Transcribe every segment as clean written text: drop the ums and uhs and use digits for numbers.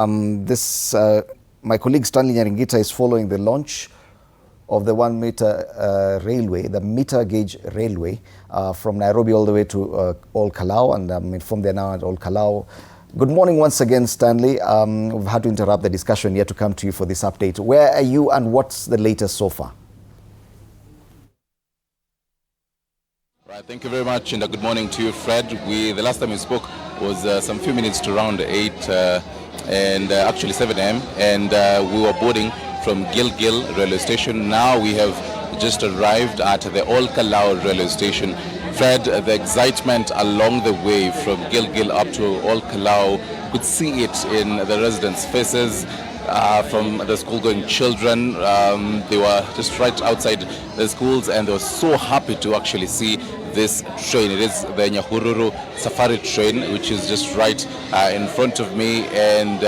My colleague Stanley Nyaringita is following the launch of the 1 meter railway, the meter gauge railway from Nairobi all the way to Ol Kalou, and I'm informed they're now at Ol Kalou. Good morning once again, Stanley. We've had to interrupt the discussion yet to come to you for this update. Where are you and what's the latest so far? Right, thank you very much, and good morning to you, Fred. The last time we spoke was some few minutes to around 8 and actually 7 a.m. and we were boarding from Gilgil railway station. Now we have just arrived at the Ol Kalou railway station. Fred, the excitement along the way from Gilgil up to Ol Kalou, you could see it in the residents' faces. From the school-going children, they were just right outside the schools and they were so happy to actually see this train. It is the Nyahururu Safari train, which is just right in front of me, and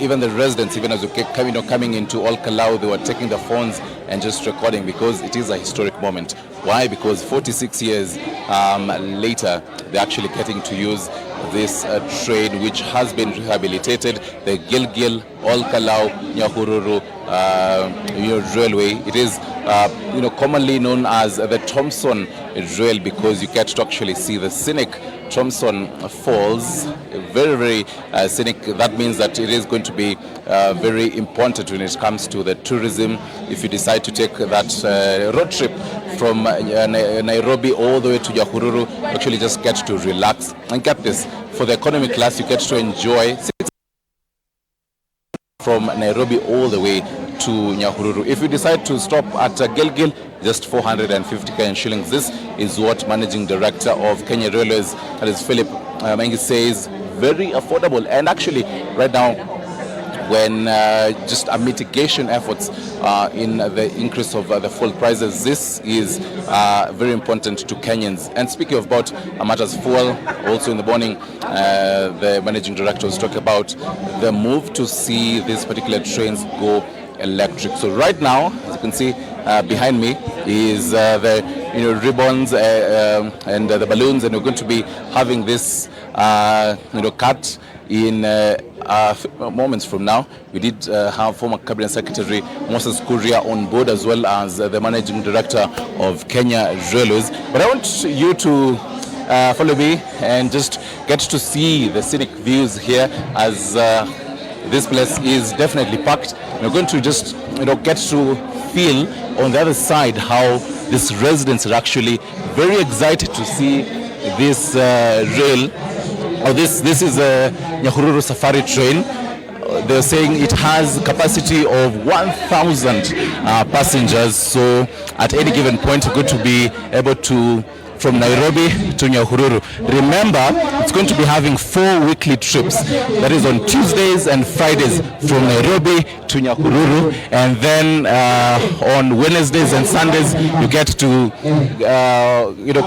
even the residents, even as we kept coming into Ol Kalou, they were taking the phones and just recording because it is a historic moment. Why? Because 46 years later, they're actually getting to use this train, which has been rehabilitated, the Gilgil Ol Kalou Nyahururu railway. It is commonly known as the Thompson Rail because you get to actually see the scenic Thompson Falls. Very, very scenic. That means that it is going to be very important when it comes to the tourism. If you decide to take that road trip from Nairobi all the way to Nyahururu, actually just get to relax and get this. For the economy class, you get to enjoy from Nairobi all the way to Nyahururu. If you decide to stop at Gilgil, just 450 Kenyan shillings. This is what Managing Director of Kenya Railways, that is Philip Mengi, says, very affordable. And actually, right now, when just a mitigation efforts in the increase of the fuel prices, this is very important to Kenyans. And speaking about matters fuel, also in the morning, the Managing Director was talking about the move to see these particular trains go electric. So right now, as you can see behind me, is the ribbons and the balloons, and we're going to be having this cut in moments from now. We did have former Cabinet Secretary Moses Kuria on board, as well as the Managing Director of Kenya Railways. But I want you to follow me and just get to see the scenic views here, as this place is definitely packed. We're going to just get to feel on the other side how these residents are actually very excited to see this rail. This is a Nyahururu Safari train. They're saying it has capacity of 1,000 passengers. So at any given point, we're going to be able to from Nairobi to Nyahururu. Remember, it's going to be having 4 weekly trips. That is on Tuesdays and Fridays from Nairobi to Nyahururu, and then on Wednesdays and Sundays you get to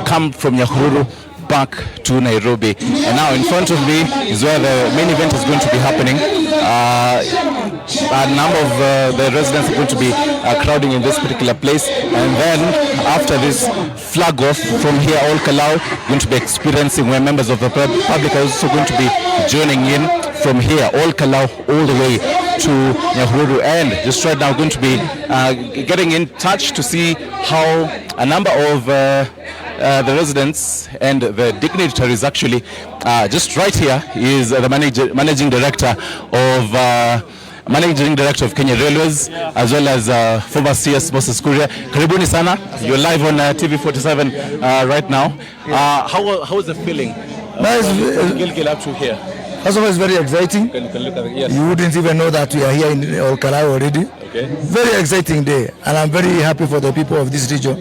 come from Nyahururu back to Nairobi. And now in front of me is where the main event is going to be happening. A number of the residents are going to be crowding in this particular place, and then after this flag off from here, Ol Kalou, going to be experiencing where members of the public are also going to be joining in from here, Ol Kalou, all the way to Nyahururu. And just right now going to be getting in touch to see how a number of the residents and the dignitaries actually just right here is the managing director of Kenya Railways, as well as former CS Moses Kuria. Karibuni sana. You're live on TV 47 right now. How is the feeling from Gilgil up to here? First of all, it's very exciting. Can look at it? Yes. You wouldn't even know that we are here in Ol Kalou already. Okay. Very exciting day, and I'm very happy for the people of this region.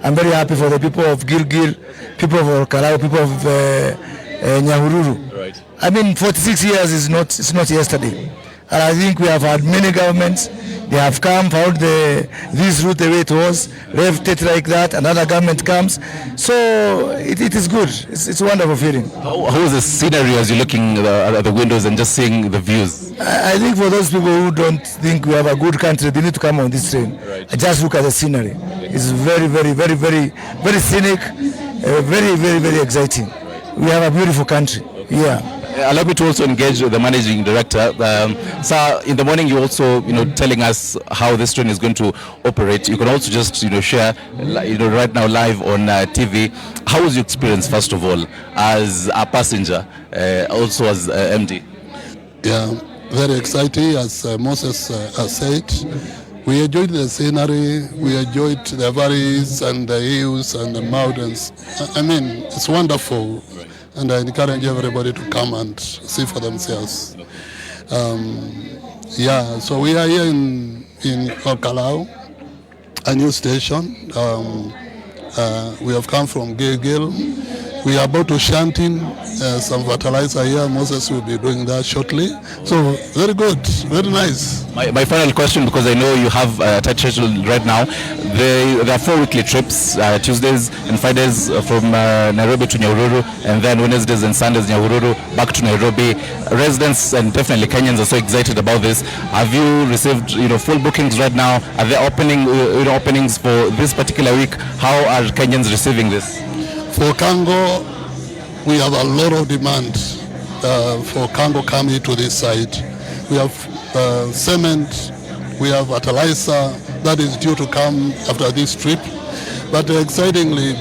I'm very happy for the people of Gilgil, people of Ol Kalou, people of Nyahururu. Right. I mean, 46 years is not yesterday. And I think we have had many governments. They have come, found this route the way it was, left it like that, another government comes. So it is good. It's a wonderful feeling. How is the scenery as you're looking at the windows and just seeing the views? I think for those people who don't think we have a good country, they need to come on this train. Right. Just look at the scenery. It's very, very, very, very, very scenic, very, very, very exciting. Right. We have a beautiful country. Okay. Yeah. Allow me to also engage the managing director. Sir, in the morning you also, telling us how this train is going to operate. You can also just, share, right now live on TV. How was your experience, first of all, as a passenger, also as MD? Yeah, very exciting, as Moses has said. We enjoyed the scenery, we enjoyed the valleys and the hills and the mountains. I mean, it's wonderful, and I encourage everybody to come and see for themselves. So we are here in Kalau, a new station. We have come from Gilgil. We are about to shunt in some fertilizer here. Moses will be doing that shortly. So very good, very nice. My final question, because I know you have a tight schedule right now. There are 4 weekly trips, Tuesdays and Fridays from Nairobi to Nyahururu, and then Wednesdays and Sundays Nyahururu back to Nairobi. Residents and definitely Kenyans are so excited about this. Have you received full bookings right now? Are there openings for this particular week? How are Kenyans receiving this? For Kango, we have a lot of demand for Kango coming to this site. We have cement, we have fertilizer that is due to come after this trip. But excitingly,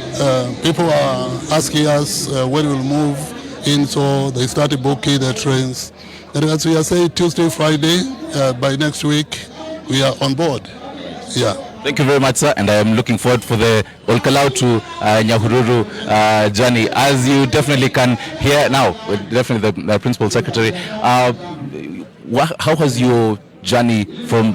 people are asking us when we'll move in, so they started booking their trains. And as we are saying, Tuesday, Friday, by next week, we are on board. Yeah. Thank you very much, sir, and I am looking forward for the Olkalau to Nyahururu journey. As you definitely can hear now, definitely the Principal Secretary, how has your journey from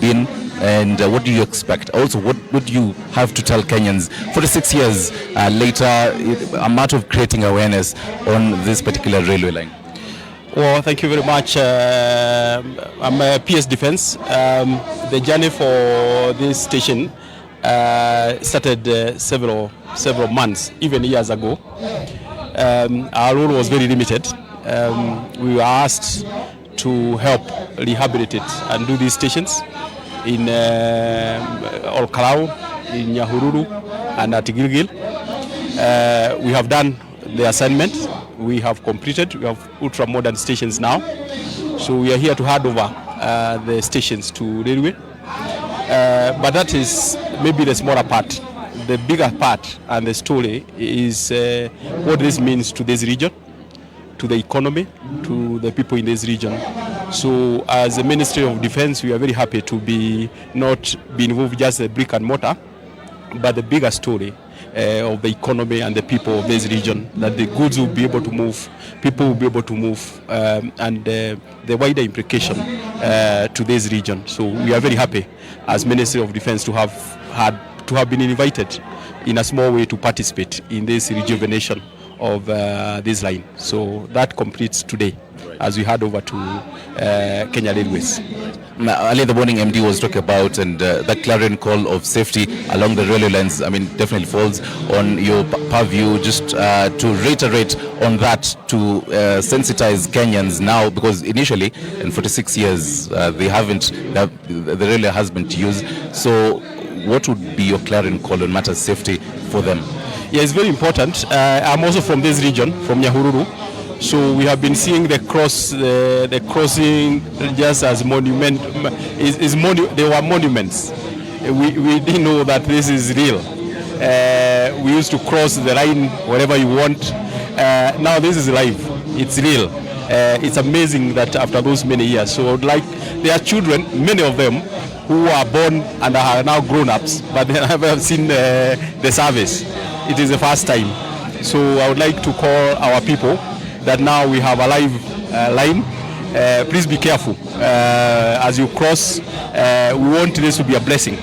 been, and what do you expect? Also, what would you have to tell Kenyans 46 years later, a matter of creating awareness on this particular railway line? Well, thank you very much. I'm a PS Defense. The journey for this station started several months, even years ago. Our role was very limited. We were asked to help rehabilitate and do these stations in Olkalau, in Nyahururu, and at Gilgil. We have done the assignment. We have completed. We have ultra-modern stations now. So we are here to hand over the stations to railway. But that is maybe the smaller part. The bigger part and the story is what this means to this region, to the economy, to the people in this region. So as the Ministry of Defense, we are very happy to not be involved just the brick and mortar, but the bigger story of the economy and the people of this region, that the goods will be able to move, people will be able to move, and the wider implication to this region. So we are very happy as Ministry of Defense to have been invited in a small way to participate in this rejuvenation of this line. So that completes today as we head over to Kenya Railways. Earlier in the morning, MD was talking about, and that clarion call of safety along the railway lines, definitely falls on your purview. Just to reiterate on that, to sensitize Kenyans now, because initially, in 46 years, the railway has been used. So what would be your clarion call on matters safety for them? Yeah, it's very important. I'm also from this region, from Nyahururu. So we have been seeing the crossing just as monument. They were monuments. We didn't know that this is real. We used to cross the line wherever you want. Now this is live. It's real. It's amazing that after those many years. So I would like, there are children, many of them, who are born and are now grown-ups, but they never seen the service. It is the first time. So I would like to call our people that now we have a live line. Please be careful as you cross. We want this to be a blessing,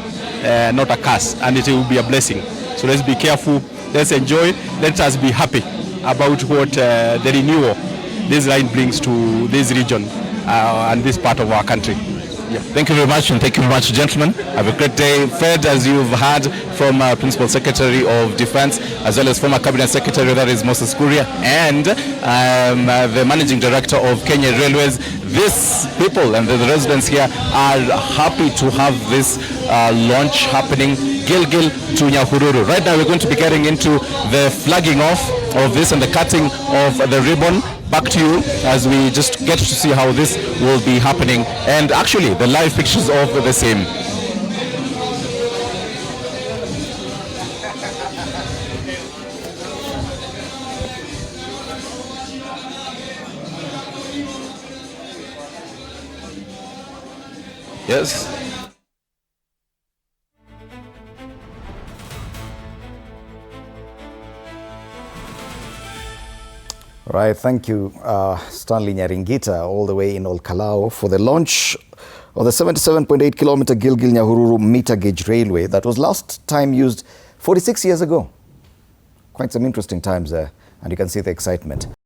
not a curse, and it will be a blessing. So let's be careful, let's enjoy, let us be happy about what the renewal this line brings to this region and this part of our country. Yeah. Thank you very much, and thank you very much, gentlemen. Have a great day. Fed, as you've heard from Principal Secretary of Defense, as well as former Cabinet Secretary, that is Moses Kuria, and the Managing Director of Kenya Railways. These people and the residents here are happy to have this launch happening, Gilgil to Nyahururu. Right now we're going to be getting into the flagging off of this and the cutting of the ribbon back to you as we just get to see how this will be happening, and actually the live pictures of the same. Yes. Right, thank you, Stanley Nyaringita, all the way in Olkalau for the launch of the 77.8 kilometer Gilgil-Nyahururu meter gauge railway that was last time used 46 years ago. Quite some interesting times there, and you can see the excitement.